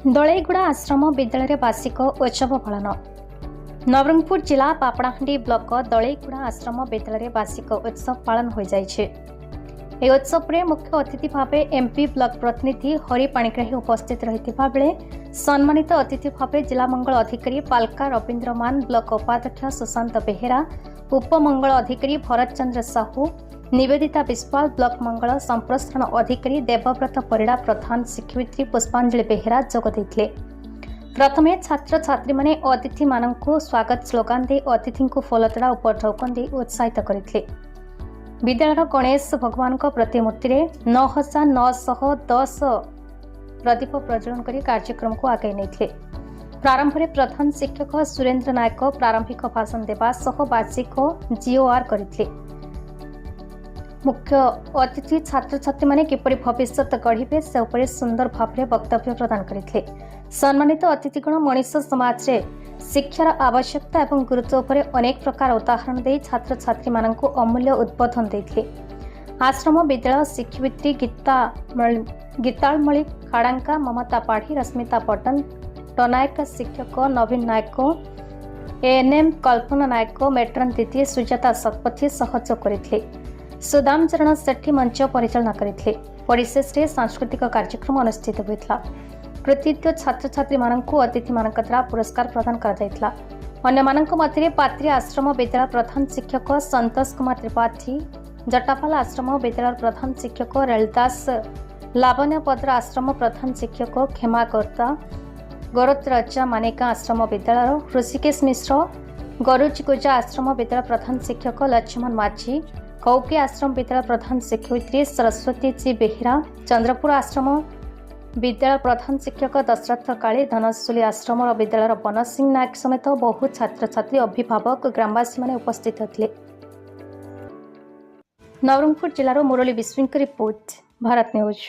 दलैगुड़ा आश्रम विद्यालय वार्षिक उत्सव पालन। नवरंगपुर जिला पापड़ाहांडी ब्लॉक दलैगुड़ा आश्रम विद्यालय वार्षिक उत्सव पालन हो जाइछे। ए उत्सव में मुख्य अतिथि भाव एमपी ब्लॉक प्रतिनिधि हरि पाणिग्राही उपस्थित रहिथिबा बेले सम्मानित अतिथि भाव जिला मंगल अधिकारी पालका रवींद्र मान, ब्लॉक उपाध्यक्ष सुशांत बेहेरा, उपमंगल अधिकारी भरत चंद्र साहू, निवेदिता बिस्वाल, ब्लॉक मंगल संप्रसारण अधिकारी देवव्रत परिड़ा, प्रधान शिक्षयित्री पुष्पांजलि बेहेरा जोग देथिले। प्रथमे छात्र छात्री माने अतिथि माननकु स्वागत स्लोगान दे अतिथि को फलतोड़ा उपढौकन दे उत्साहित करथिले। विद्यालय गणेश भगवान प्रतिमूर्ति रे 9910 प्रदीप प्रज्वलन करी कार्यक्रम को आगे नेथिले। प्रारंभ में प्रधान शिक्षक सुरेंद्र नायक प्रारंभिक भाषण देवा सह वार्षिक जीओआर करथिले। मुख्य अतिथि छात्र छात्री माने किपरि भविष्य गढ़िबे से उपरे सुंदर भाव वक्तव्य प्रदान करथिले। सम्मानित अतिथिगण मनीष समाज रे शिक्षार आवश्यकता एवं गुरुत्व उपरे अनेक प्रकार उदाहरण दे छात्र छात्री माननकु अमूल्य उद्बोधन देथिले। आश्रम विद्यालय शिक्षयित्री गीतालमणि खाड़ांका, ममता पाढ़ी, रश्मिता पटन, टनायक शिक्षक नवीन नायक, एएनएम कल्पना नायक, मेट्रन दीदी सुजाता शतपथी सहयोग करथिले। सुदाम चरण सेठी मंच परिचालना करथिले। परिशेष रे सांस्कृतिक कार्यक्रम अनुष्ठित होइतला। कृतित्व छात्र छात्री माननकु अतिथि मानक द्वारा पुरस्कार प्रदान करा जायतला। अन्य माननक मध्य पात्री आश्रम विद्यालय प्रधान शिक्षक संतोष कुमार त्रिपाठी, जटापाल आश्रम विद्यालय प्रधान शिक्षक रेलदास, लावण्य पद्र आश्रम प्रधान शिक्षक खेमाकर्ता, गौरतराजा मानिका आश्रम विद्यालय ऋषिकेश मिश्र, गरुजगुजा आश्रम विद्यालय प्रधान शिक्षक लक्ष्मण माझी, कौकी आश्रम विद्यालय प्रधान शिक्षयित्री सरस्वती जी बेहेरा, चंद्रपुर आश्रम विद्यालय प्रधान शिक्षक दशरथ काली, धनशूली आश्रम विद्यालय बन सिंह नायक समेत बहु छात्र छात्री, अभिभावक, ग्रामवासी माने उपस्थित थे। नवरंगपुर जिलार मुरली विश्विंक रिपोर्ट, भारत न्यूज।